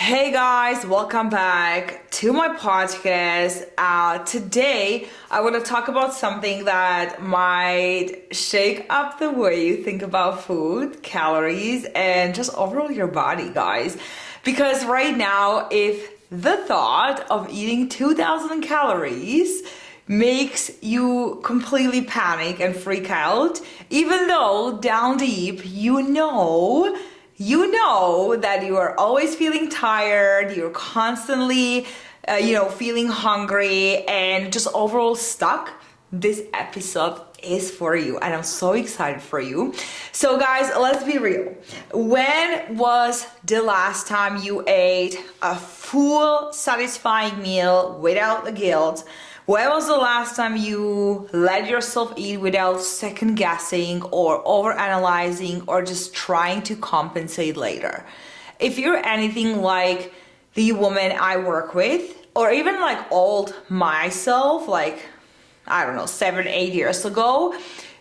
Hey guys, welcome back to my podcast. Today, I want to talk about something that might shake up the way you think about food, calories, and just overall your body, guys. Because right now, if the thought of eating 2,000 calories makes you completely panic and freak out, even though down deep you know that you are always feeling tired, you're constantly, feeling hungry and just overall stuck, this episode is for you and I'm so excited for you. So guys, let's be real. When was the last time you ate a full satisfying meal without the guilt? When was the last time you let yourself eat without second guessing or over analyzing or just trying to compensate later? If you're anything like the woman I work with, or even like old myself, like, I don't know, 7-8 years ago,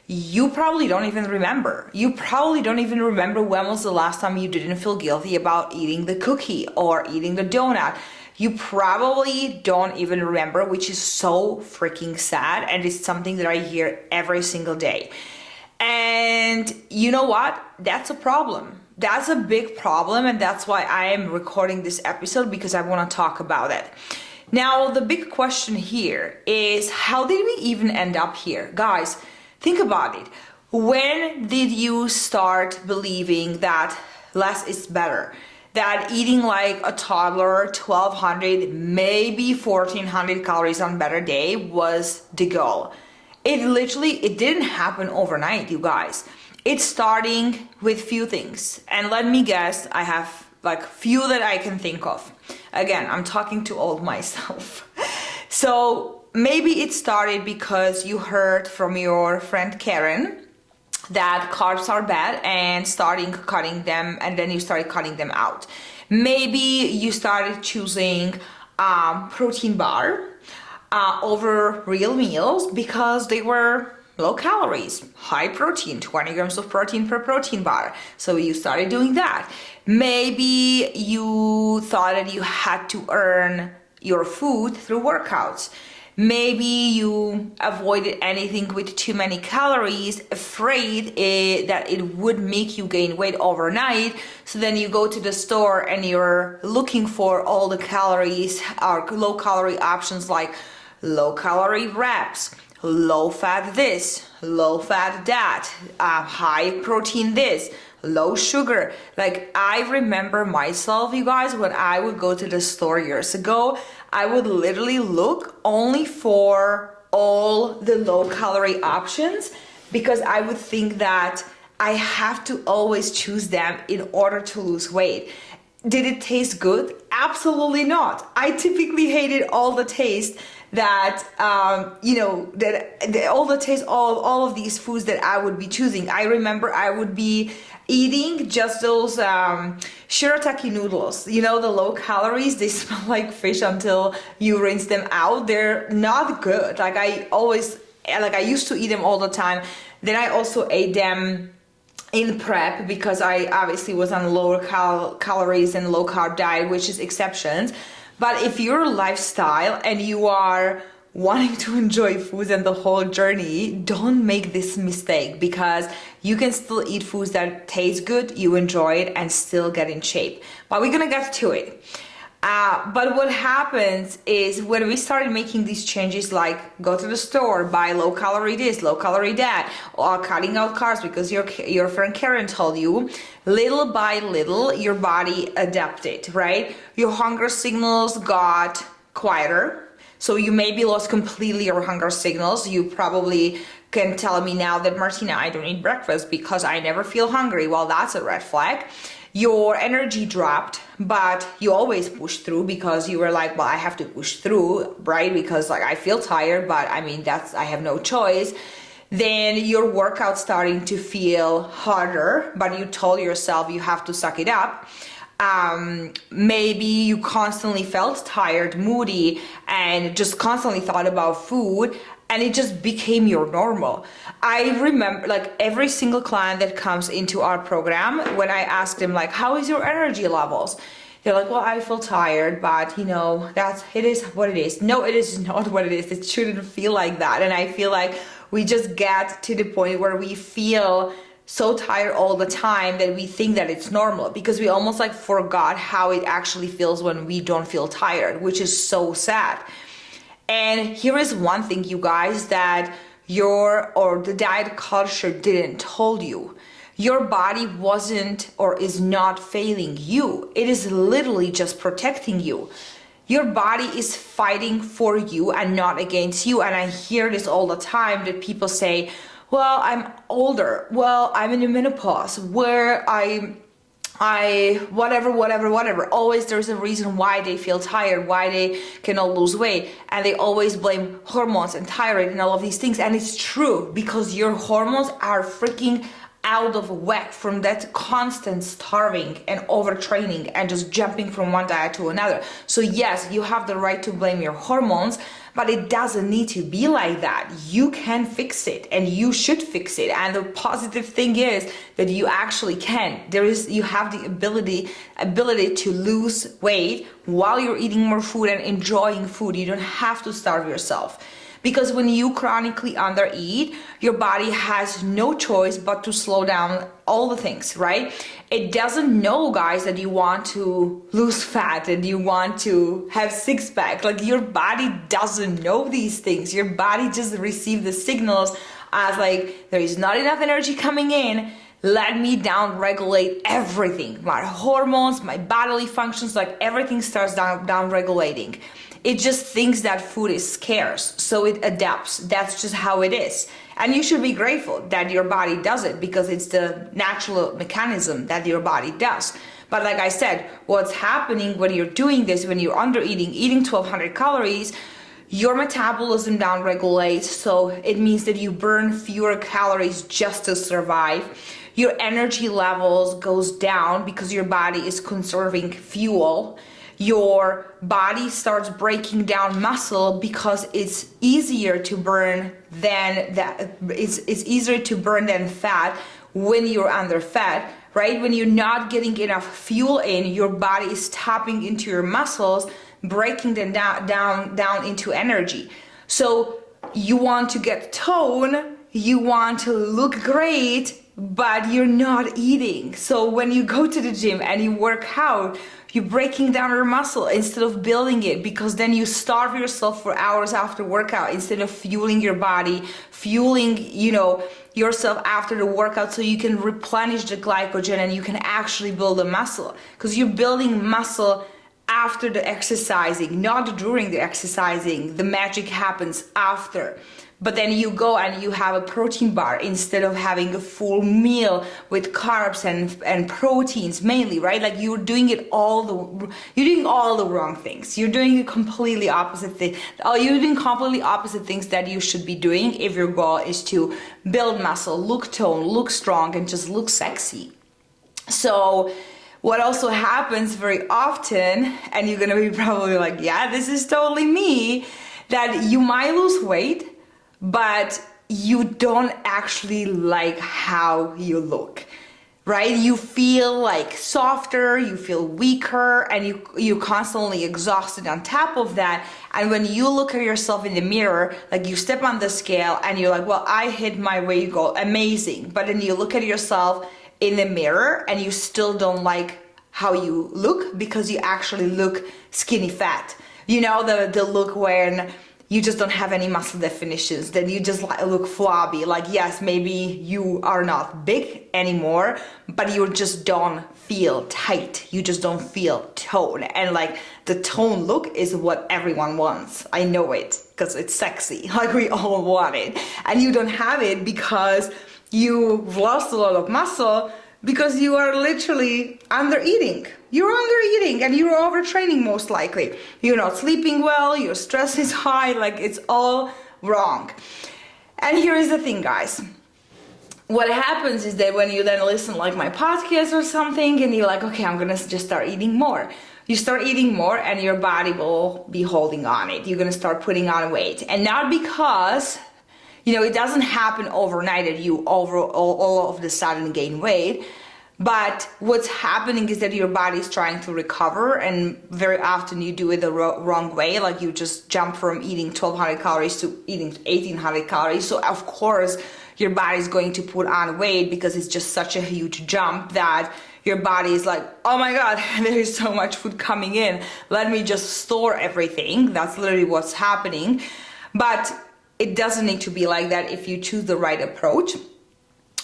you probably don't even remember. You probably don't even remember when was the last time you didn't feel guilty about eating the cookie or eating the donut. You probably don't even remember, which is so freaking sad, and it's something that I hear every single day. And you know what? That's a problem. That's a big problem, and that's why I am recording this episode, because I want to talk about it. Now, the big question here is, how did we even end up here? Guys, think about it. When did you start believing that less is better? That eating like a toddler 1,200, maybe 1,400 calories on a better day was the goal. It didn't happen overnight, you guys. It's starting with few things. And let me guess, I have like few that I can think of. Again, I'm talking to old myself. So maybe it started because you heard from your friend Karen that carbs are bad and then you started cutting them out. Maybe you started choosing protein bar over real meals because they were low calories, high protein, 20 grams of protein per protein bar. So you started doing that. Maybe you thought that you had to earn your food through workouts. Maybe you avoided anything with too many calories, afraid that it would make you gain weight overnight. So then you go to the store and you're looking for all the calories or low calorie options like low calorie wraps, low fat this, low fat that, high protein this, low sugar. Like, I remember myself, you guys, when I would go to the store years ago, I would literally look only for all the low calorie options because I would think that I have to always choose them in order to lose weight. Did it taste good? Absolutely not. I typically hated all the taste that all of these foods that I would be choosing. I remember I would be eating just those shirataki noodles, the low calories. They smell like fish until you rinse them out. They're not good. I used to eat them all the time. Then I also ate them in prep because I obviously was on lower calories and low carb diet, which is exceptions. But if your lifestyle and you are wanting to enjoy foods and the whole journey, don't make this mistake, because you can still eat foods that taste good, you enjoy it, and still get in shape. But we're gonna get to it. But what happens is when we started making these changes, like go to the store, buy low calorie this, low calorie that, or cutting out carbs because your friend Karen told you, little by little your body adapted, right? Your hunger signals got quieter. So you maybe lost completely your hunger signals. You probably can tell me now that, Martina, I don't eat breakfast because I never feel hungry. Well, that's a red flag. Your energy dropped, but you always push through because you were like, well, I have to push through, right? Because I feel tired, but I have no choice. Then your workout starting to feel harder, but you told yourself you have to suck it up. Maybe you constantly felt tired, moody, and just constantly thought about food, and it just became your normal. I remember every single client that comes into our program, when I ask them how is your energy levels? You're like, well, I feel tired, but it is what it is. No, it is not what it is. It shouldn't feel like that. And I feel like we just get to the point where we feel so tired all the time that we think that it's normal, because we almost like forgot how it actually feels when we don't feel tired, which is so sad. And here is one thing, you guys, that the diet culture didn't told you. Your body wasn't or is not failing you. It is literally just protecting you. Your body is fighting for you and not against you. And I hear this all the time, that people say, well, I'm older. Well, I'm in the menopause, where whatever. Always there's a reason why they feel tired, why they cannot lose weight. And they always blame hormones and thyroid and all of these things. And it's true, because your hormones are freaking out of whack from that constant starving and overtraining and just jumping from one diet to another. So yes, you have the right to blame your hormones, but it doesn't need to be like that. You can fix it, and you should fix it. And the positive thing is that you actually can. You have the ability to lose weight while you're eating more food and enjoying food. You don't have to starve yourself. Because when you chronically undereat, your body has no choice but to slow down all the things, right? It doesn't know, guys, that you want to lose fat and you want to have six pack. Like, your body doesn't know these things. Your body just receives the signals as like, there is not enough energy coming in. Let me down regulate everything. My hormones, my bodily functions, like everything starts down regulating. It just thinks that food is scarce, so it adapts. That's just how it is. And you should be grateful that your body does it, because it's the natural mechanism that your body does. But like I said, what's happening when you're doing this, when you're undereating, eating 1200 calories, your metabolism downregulates, so it means that you burn fewer calories just to survive. Your energy levels goes down because your body is conserving fuel. Your body starts breaking down muscle because it's easier to burn than fat when you're under fat, right? When you're not getting enough fuel in, your body is tapping into your muscles, breaking them down into energy. So you want to get tone, you want to look great, but you're not eating. So when you go to the gym and you work out, you're breaking down your muscle instead of building it, because then you starve yourself for hours after workout instead of fueling your body, fueling yourself after the workout, so you can replenish the glycogen and you can actually build a muscle. Because you're building muscle after the exercising, not during the exercising. The magic happens after. But then you go and you have a protein bar instead of having a full meal with carbs and proteins mainly, right? Like, you're doing all the wrong things. You're doing completely opposite things. You're doing completely opposite things that you should be doing if your goal is to build muscle, look toned, look strong, and just look sexy. So what also happens very often, and you're gonna be probably like, yeah, this is totally me, that you might lose weight, but you don't actually like how you look, right? You feel like softer, you feel weaker, and you're constantly exhausted on top of that. And when you look at yourself in the mirror, like, you step on the scale and you're like, well, I hit my weight goal, amazing. But then you look at yourself in the mirror and you still don't like how you look, because you actually look skinny fat. You know, the look when you just don't have any muscle definitions, then you just look flabby. Like, yes, maybe you are not big anymore, but you just don't feel tight. You just don't feel tone. And like, the tone look is what everyone wants. I know it, because it's sexy. Like, we all want it. And you don't have it because you've lost a lot of muscle, because you are literally undereating. You're undereating and you're overtraining, most likely. You're not sleeping well, your stress is high, like, it's all wrong. And here is the thing, guys. What happens is that when you then listen like my podcast or something, and you're like, okay, I'm gonna just start eating more. You start eating more and your body will be holding on it. You're gonna start putting on weight. And not because, it doesn't happen overnight that you all of a sudden gain weight, But what's happening is that your body is trying to recover, and very often you do it the wrong way. Like you just jump from eating 1200 calories to eating 1800 calories. So of course your body is going to put on weight because it's just such a huge jump that your body is like, oh my God, there's so much food coming in. Let me just store everything. That's literally what's happening. But it doesn't need to be like that if you choose the right approach.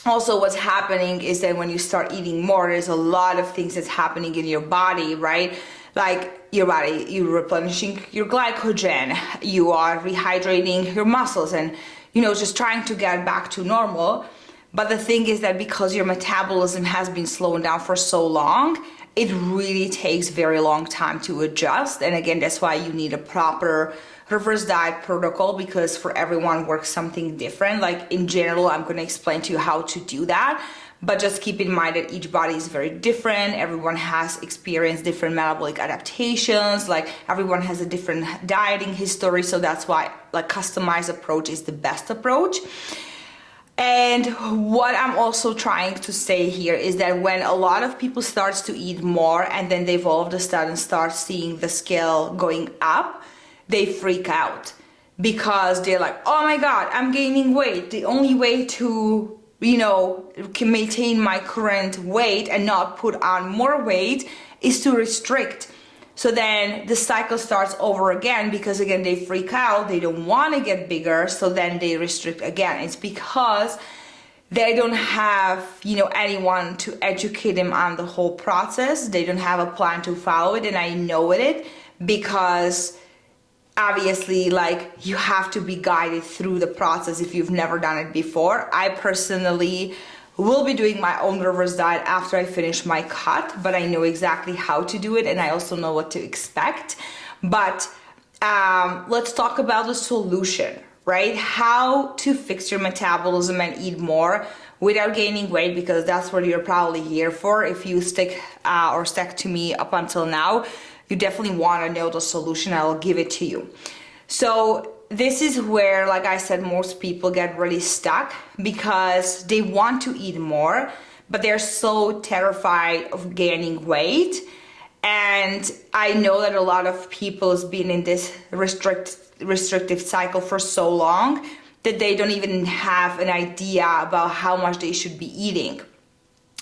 Also, what's happening is that when you start eating more, there's a lot of things that's happening in your body, right? Like your body, you're replenishing your glycogen, you are rehydrating your muscles and, just trying to get back to normal. But the thing is that because your metabolism has been slowing down for so long, it really takes very long time to adjust. And again, that's why you need a proper reverse diet protocol, because for everyone works something different. Like in general, I'm going to explain to you how to do that, but just keep in mind that each body is very different. Everyone has experienced different metabolic adaptations, like everyone has a different dieting history. So that's why like customized approach is the best approach. And what I'm also trying to say here is that when a lot of people starts to eat more and then they've all of a sudden start seeing the scale going up, they freak out because they're like, oh my God, I'm gaining weight. The only way to, can maintain my current weight and not put on more weight is to restrict. So then the cycle starts over again because again, they freak out. They don't want to get bigger. So then they restrict again. It's because they don't have, anyone to educate them on the whole process. They don't have a plan to follow it. And I know it because obviously, like, you have to be guided through the process if you've never done it before. I personally will be doing my own reverse diet after I finish my cut, but I know exactly how to do it and I also know what to expect. But let's talk about the solution, right? How to fix your metabolism and eat more without gaining weight, because that's what you're probably here for. If you stuck to me up until now, you definitely want to know the solution. I'll give it to you. So this is where, like I said, most people get really stuck because they want to eat more, but they're so terrified of gaining weight. And I know that a lot of people has been in this restrictive cycle for so long that they don't even have an idea about how much they should be eating.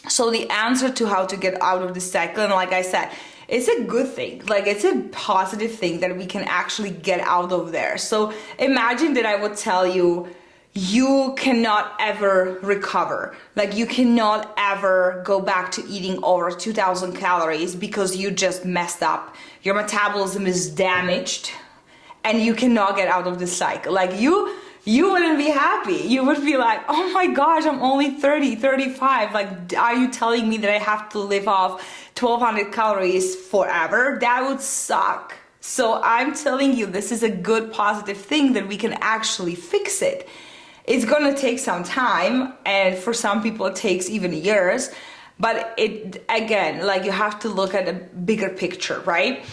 So the answer to how to get out of this cycle, and like I said, it's a good thing. Like, it's a positive thing that we can actually get out of there. So imagine that I would tell you, you cannot ever recover. Like, you cannot ever go back to eating over 2000 calories because you just messed up. Your metabolism is damaged and you cannot get out of this cycle. Like, you wouldn't be happy. You would be like, oh my gosh, I'm only 30, 35. Like, are you telling me that I have to live off 1200 calories forever? That would suck. So I'm telling you, this is a good positive thing that we can actually fix it. It's gonna take some time, and for some people it takes even years, but again, like, you have to look at a bigger picture, right?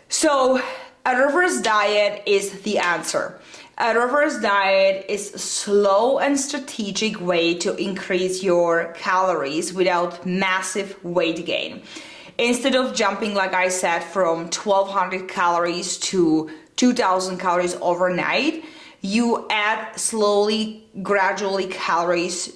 So a reverse diet is the answer. A reverse diet is a slow and strategic way to increase your calories without massive weight gain. Instead of jumping, like I said, from 1200 calories to 2000 calories overnight, you add slowly, gradually calories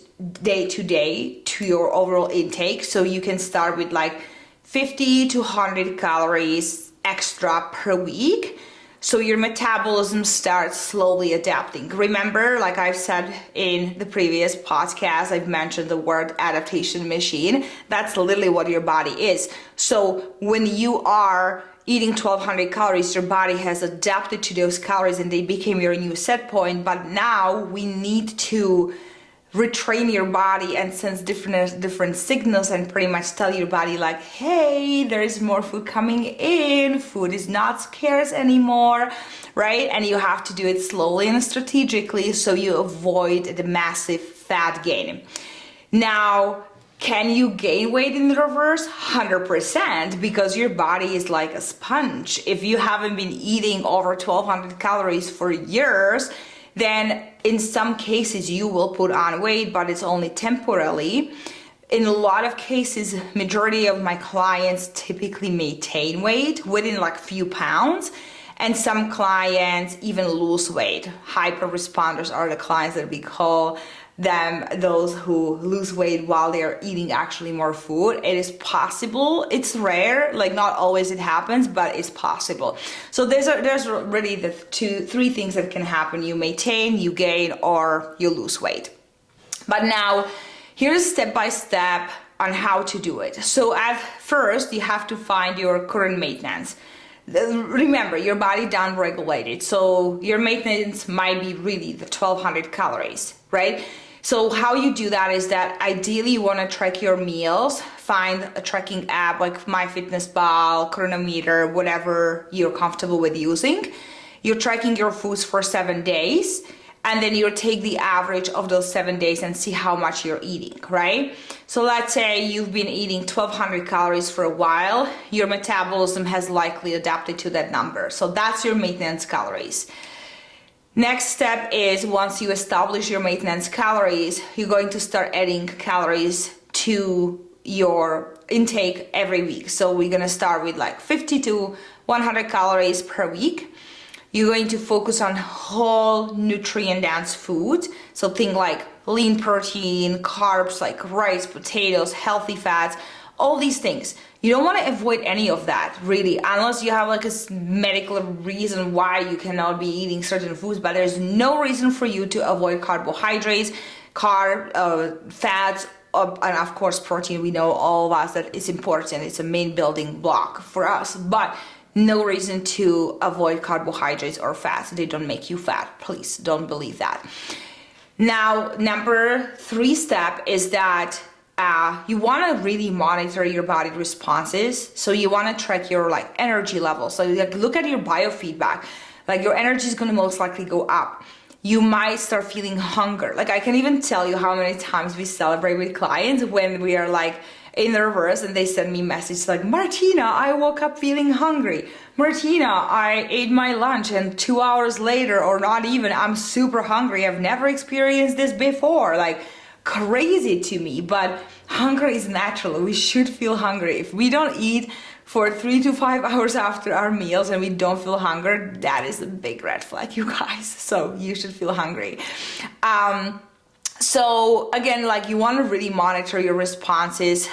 day to day to your overall intake. So you can start with like 50 to 100 calories extra per week. So your metabolism starts slowly adapting. Remember, like I've said in the previous podcast, I've mentioned the word adaptation machine. That's literally what your body is. So when you are eating 1200 calories, your body has adapted to those calories and they became your new set point. But now we need to retrain your body and sense different signals and pretty much tell your body like, hey, there is more food coming in, food is not scarce anymore, right? And you have to do it slowly and strategically so you avoid the massive fat gain. Now, can you gain weight in the reverse? 100%, because your body is like a sponge. If you haven't been eating over 1200 calories for years, then in some cases you will put on weight, but it's only temporarily. in a lot of cases, majority of my clients typically maintain weight within like few pounds, and some clients even lose weight. Hyper responders are the clients that we call them, those who lose weight while they're eating actually more food. It is possible. It's rare, like not always it happens, but it's possible. So there's really the three things that can happen. You maintain, you gain, or you lose weight. But now here's step by step on how to do it. So at first you have to find your current maintenance. Remember, your body down-regulated, so your maintenance might be really the 1200 calories, right? So how you do that is that ideally you want to track your meals, find a tracking app like MyFitnessPal, Chronometer, whatever you're comfortable with using. You're tracking your foods for 7 days, and then you take the average of those 7 days and see how much you're eating, right? So let's say you've been eating 1200 calories for a while, your metabolism has likely adapted to that number. So that's your maintenance calories. Next step is, once you establish your maintenance calories, you're going to start adding calories to your intake every week. So we're gonna start with like 50 to 100 calories per week. You're going to focus on whole nutrient-dense food. So think like lean protein, carbs like rice, potatoes, healthy fats, all these things. You don't want to avoid any of that, really, unless you have like a medical reason why you cannot be eating certain foods, but there's no reason for you to avoid carbohydrates, fats, and of course protein. We know all of us that it's important. It's a main building block for us, but no reason to avoid carbohydrates or fats. They don't make you fat. Please don't believe that. Now, number 3 step is that you want to really monitor your body responses. So you want to track your like energy level. So like look at your biofeedback. Like your energy is going to most likely go up. You might start feeling hunger. Like I can even tell you how many times we celebrate with clients when we are like in the reverse and they send me messages like, Martina, I woke up feeling hungry. Martina, I ate my lunch and 2 hours later, or not even, I'm super hungry. I've never experienced this before. Like crazy to me, but hunger is natural. We should feel hungry. If we don't eat for 3 to 5 hours after our meals and we don't feel hunger, that is a big red flag, you guys. So you should feel hungry. So again, like you want to really monitor your responses.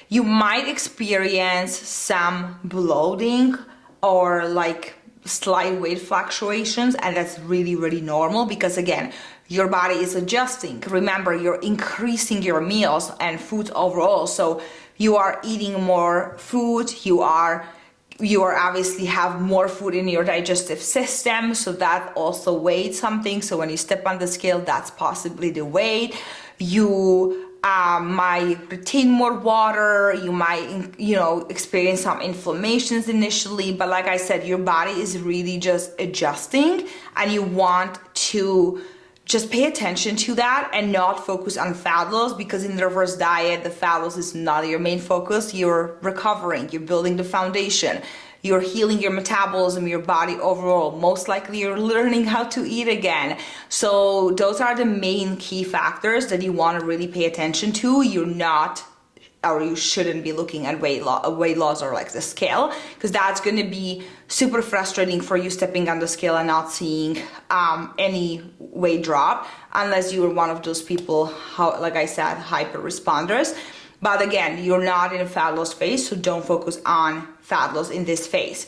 You might experience some bloating or like slight weight fluctuations, and that's really, really normal because again, your body is adjusting. Remember, you're increasing your meals and foods overall. So you are eating more food, you are obviously have more food in your digestive system, so that also weighs something. So when you step on the scale, that's possibly the weight. You might retain more water, you might experience some inflammations initially, but like I said, your body is really just adjusting, and you want to just pay attention to that and not focus on fat loss, because in the reverse diet, the fat loss is not your main focus. You're recovering, you're building the foundation, you're healing your metabolism, your body overall. Most likely you're learning how to eat again. So those are the main key factors that you want to really pay attention to. You shouldn't be looking at weight loss or like the scale, because that's going to be super frustrating for you stepping on the scale and not seeing any weight drop, unless you are one of those people, like I said, hyper responders. But again, you're not in a fat loss phase, so don't focus on fat loss in this phase.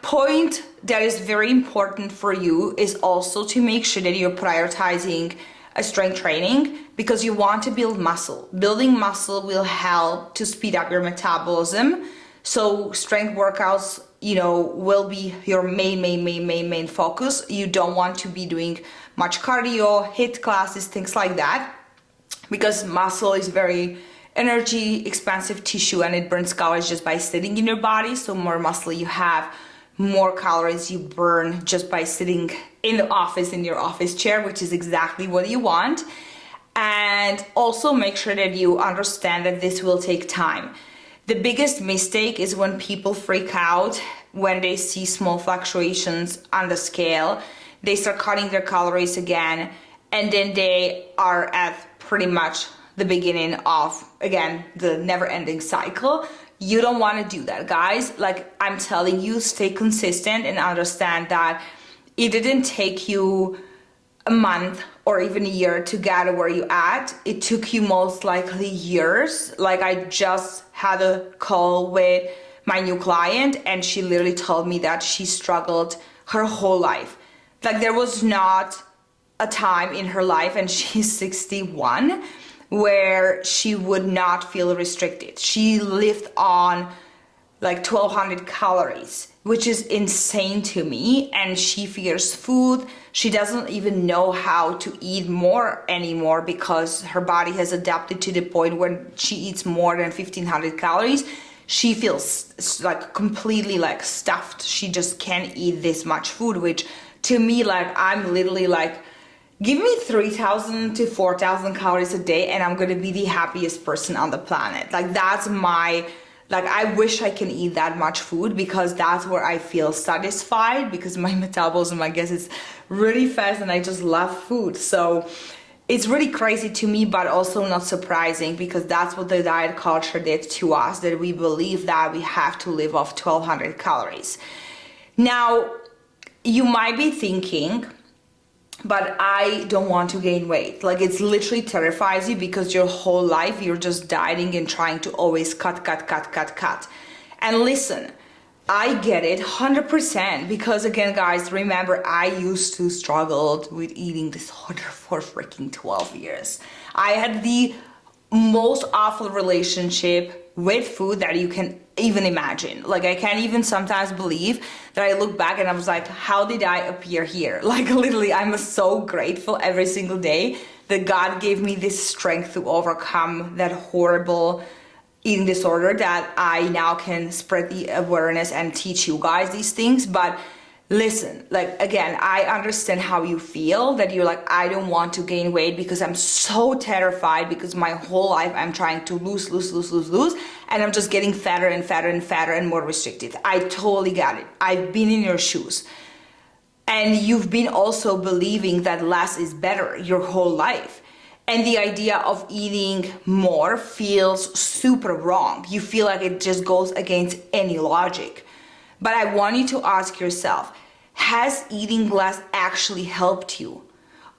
Point that is very important for you is also to make sure that you're prioritizing a strength training, because you want to build muscle. Building muscle will help to speed up your metabolism. So strength workouts, will be your main focus. You don't want to be doing much cardio, HIIT classes, things like that, because muscle is very energy expensive tissue and it burns calories just by sitting in your body. So more muscle you have, more calories you burn just by sitting in the office, in your office chair, which is exactly what you want. And also make sure that you understand that this will take time. The biggest mistake is when people freak out when they see small fluctuations on the scale. They start cutting their calories again, and then they are at pretty much the beginning of, again, the never-ending cycle. You don't want to do that, guys. Like I'm telling you, stay consistent and understand that it didn't take you a month or even a year to get where you at. It took you most likely years. Like I just had a call with my new client and she literally told me that she struggled her whole life. Like there was not a time in her life, and she's 61, where she would not feel restricted. She lived on like 1200 calories, which is insane to me. And she fears food. She doesn't even know how to eat more anymore because her body has adapted to the point when she eats more than 1500 calories. She feels like completely like stuffed. She just can't eat this much food, which to me, like I'm literally like, give me 3,000 to 4,000 calories a day and I'm gonna be the happiest person on the planet. Like that's my, like I wish I can eat that much food because that's where I feel satisfied, because my metabolism, I guess, is really fast and I just love food. So it's really crazy to me, but also not surprising, because that's what the diet culture did to us, that we believe that we have to live off 1,200 calories. Now, you might be thinking, but I don't want to gain weight. Like it's literally terrifies you because your whole life you're just dieting and trying to always cut. And listen, I get it 100%, because again, guys, remember I used to struggle with eating disorder for freaking 12 years. I had the most awful relationship with food that you can even imagine. Like I can't even sometimes believe that I look back and I was like, how did I appear here? Like literally, I'm so grateful every single day that God gave me this strength to overcome that horrible eating disorder, that I now can spread the awareness and teach you guys these things. But listen, like again, I understand how you feel, that you're like, I don't want to gain weight because I'm so terrified, because my whole life I'm trying to lose, and I'm just getting fatter and more restricted. I totally get it. I've been in your shoes. And you've been also believing that less is better your whole life. And the idea of eating more feels super wrong. You feel like it just goes against any logic. But I want you to ask yourself, has eating less actually helped you?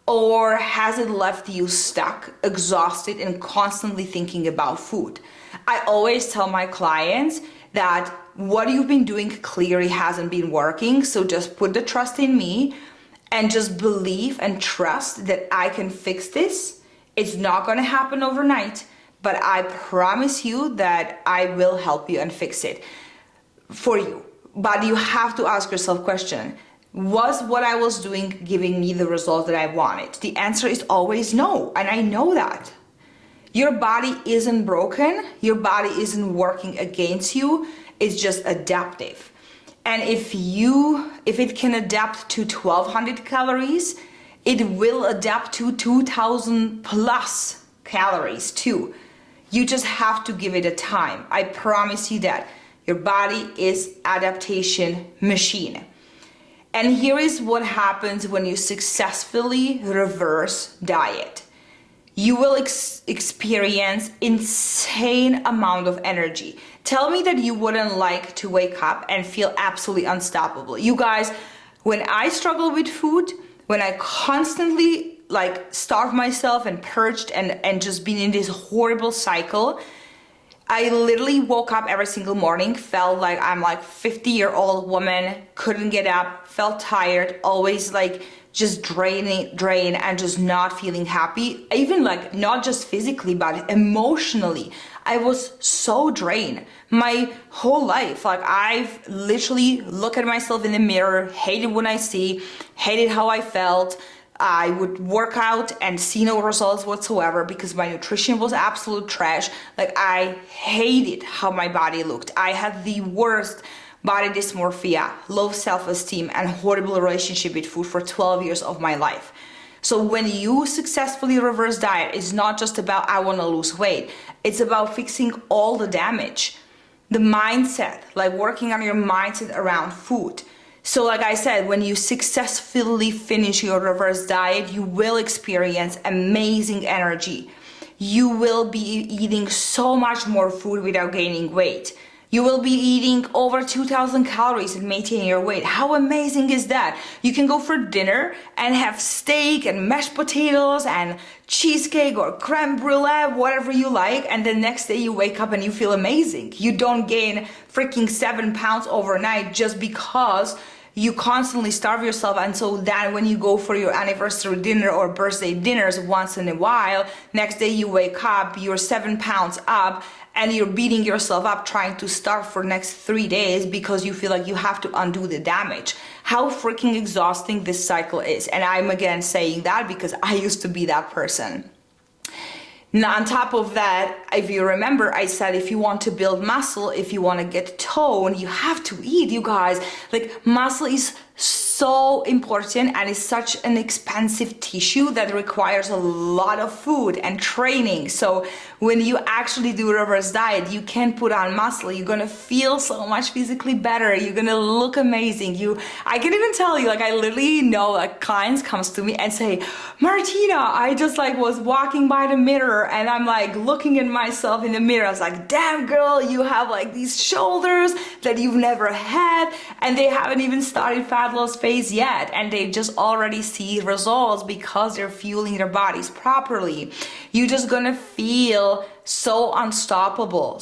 Or has it left you stuck, exhausted, and constantly thinking about food? I always tell my clients that what you've been doing clearly hasn't been working, so just put the trust in me and just believe and trust that I can fix this. It's not gonna happen overnight, but I promise you that I will help you and fix it for you. But you have to ask yourself question, was what I was doing giving me the result that I wanted? The answer is always no, and I know that. Your body isn't broken, your body isn't working against you, it's just adaptive. And if it can adapt to 1,200 calories, it will adapt to 2,000 plus calories too. You just have to give it a time. I promise you that. Your body is adaptation machine. And here is what happens when you successfully reverse diet. You will experience insane amount of energy. Tell me that you wouldn't like to wake up and feel absolutely unstoppable. You guys, when I struggle with food, when I constantly like starve myself and purged and just been in this horrible cycle, I literally woke up every single morning, felt like I'm like 50-year-old woman, couldn't get up, felt tired, always like just drain and just not feeling happy. Even like not just physically, but emotionally. I was so drained my whole life. Like I've literally looked at myself in the mirror, hated what I see, hated how I felt. I would work out and see no results whatsoever because my nutrition was absolute trash. Like I hated how my body looked. I had the worst body dysmorphia, low self-esteem, and horrible relationship with food for 12 years of my life. So when you successfully reverse diet, it's not just about I want to lose weight. It's about fixing all the damage. The mindset, like working on your mindset around food. So like I said, when you successfully finish your reverse diet, you will experience amazing energy. you will be eating so much more food without gaining weight. You will be eating over 2,000 calories and maintaining your weight. How amazing is that? You can go for dinner and have steak and mashed potatoes and cheesecake or creme brulee, whatever you like, and the next day you wake up and you feel amazing. You don't gain freaking 7 pounds overnight just because you constantly starve yourself, and so that when you go for your anniversary dinner or birthday dinners once in a while, next day you wake up, you're 7 pounds up, and you're beating yourself up trying to starve for next 3 days because you feel like you have to undo the damage. How freaking exhausting this cycle is. And I'm again saying that because I used to be that person. Now, on top of that, if you remember, I said if you want to build muscle, if you want to get tone, you have to eat, you guys. Like, muscle is so important and is such an expensive tissue that requires a lot of food and training. So when you actually do a reverse diet, you can put on muscle. You're gonna feel so much physically better. You're gonna look amazing. I can even tell you, like, I literally know, like, clients comes to me and say, Martina, I just like was walking by the mirror and I'm like looking at myself in the mirror. I was like, damn girl, you have like these shoulders that you've never had, and they haven't even started fat loss phase yet, and they just already see results because they're fueling their bodies properly. You're just gonna feel so unstoppable,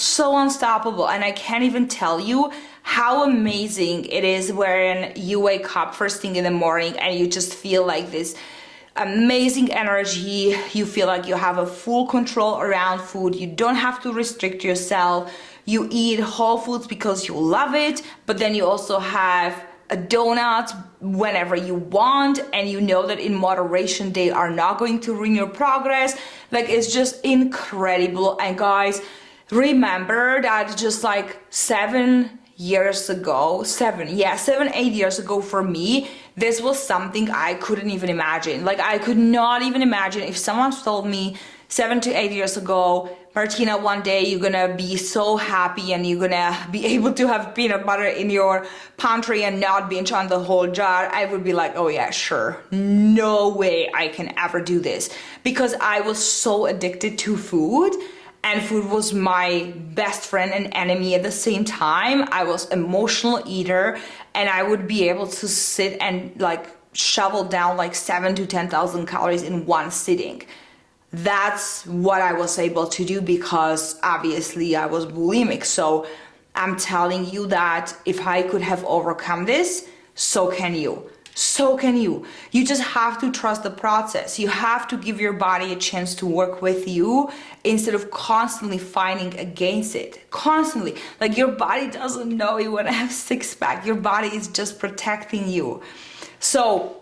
and I can't even tell you how amazing it is when you wake up first thing in the morning and you just feel like this amazing energy. You feel like you have a full control around food. You don't have to restrict yourself. You eat whole foods because you love it, but then you also have a donut whenever you want, and you know that in moderation they are not going to ruin your progress. Like, it's just incredible. And guys, remember that just like 7, 8 years ago for me, this was something I couldn't even imagine. Like, I could not even imagine if someone told me 7 to 8 years ago, Martina, one day you're gonna be so happy and you're gonna be able to have peanut butter in your pantry and not binge on the whole jar, I would be like, oh yeah, sure. No way I can ever do this, because I was so addicted to food, and food was my best friend and enemy at the same time. I was an emotional eater, and I would be able to sit and like shovel down like 7 to 10,000 calories in one sitting. That's what I was able to do because obviously I was bulimic. So I'm telling you that if I could have overcome this, so can you. So can you. You just have to trust the process. You have to give your body a chance to work with you instead of constantly fighting against it. Constantly. Like, your body doesn't know you want to have six-pack. Your body is just protecting you. So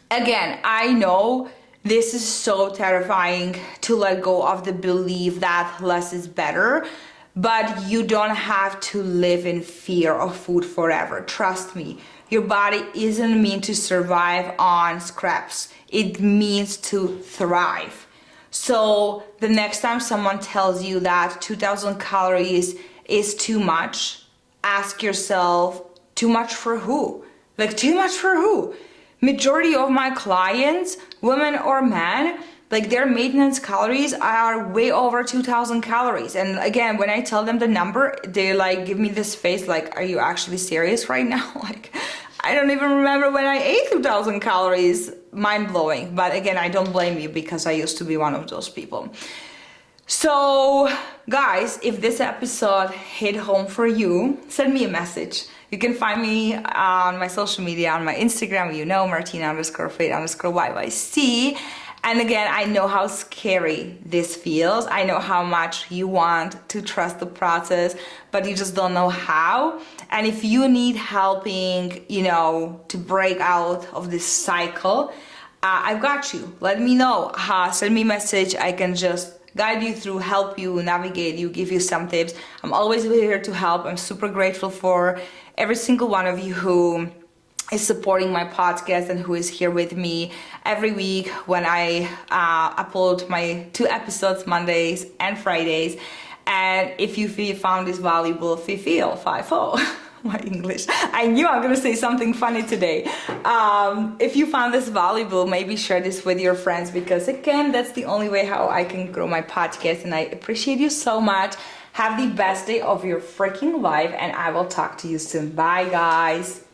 again, I know this is so terrifying to let go of the belief that less is better, but you don't have to live in fear of food forever. Trust me, your body isn't meant to survive on scraps. It means to thrive. So the next time someone tells you that 2,000 calories is too much, ask yourself, too much for who? Like, too much for who? Majority of my clients, women or men, like, their maintenance calories are way over 2,000 calories. And again, when I tell them the number, they like give me this face like, are you actually serious right now? Like, I don't even remember when I ate 2,000 calories. Mind blowing. But again, I don't blame you because I used to be one of those people. So guys, if this episode hit home for you, send me a message. You can find me on my social media, on my Instagram, Martina_Faith_YYC. And again, I know how scary this feels. I know how much you want to trust the process, but you just don't know how. And if you need helping, to break out of this cycle, I've got you. Let me know. Send me a message. I can just guide you through, help you, navigate you, give you some tips. I'm always here to help. I'm super grateful for every single one of you who is supporting my podcast and who is here with me every week when I upload my 2 episodes, Mondays and Fridays. And if you found this valuable, feel 5-0. my English. I knew I'm gonna say something funny today. If you found this valuable, maybe share this with your friends, because again, that's the only way how I can grow my podcast, and I appreciate you so much. Have the best day of your freaking life, and I will talk to you soon. Bye, guys.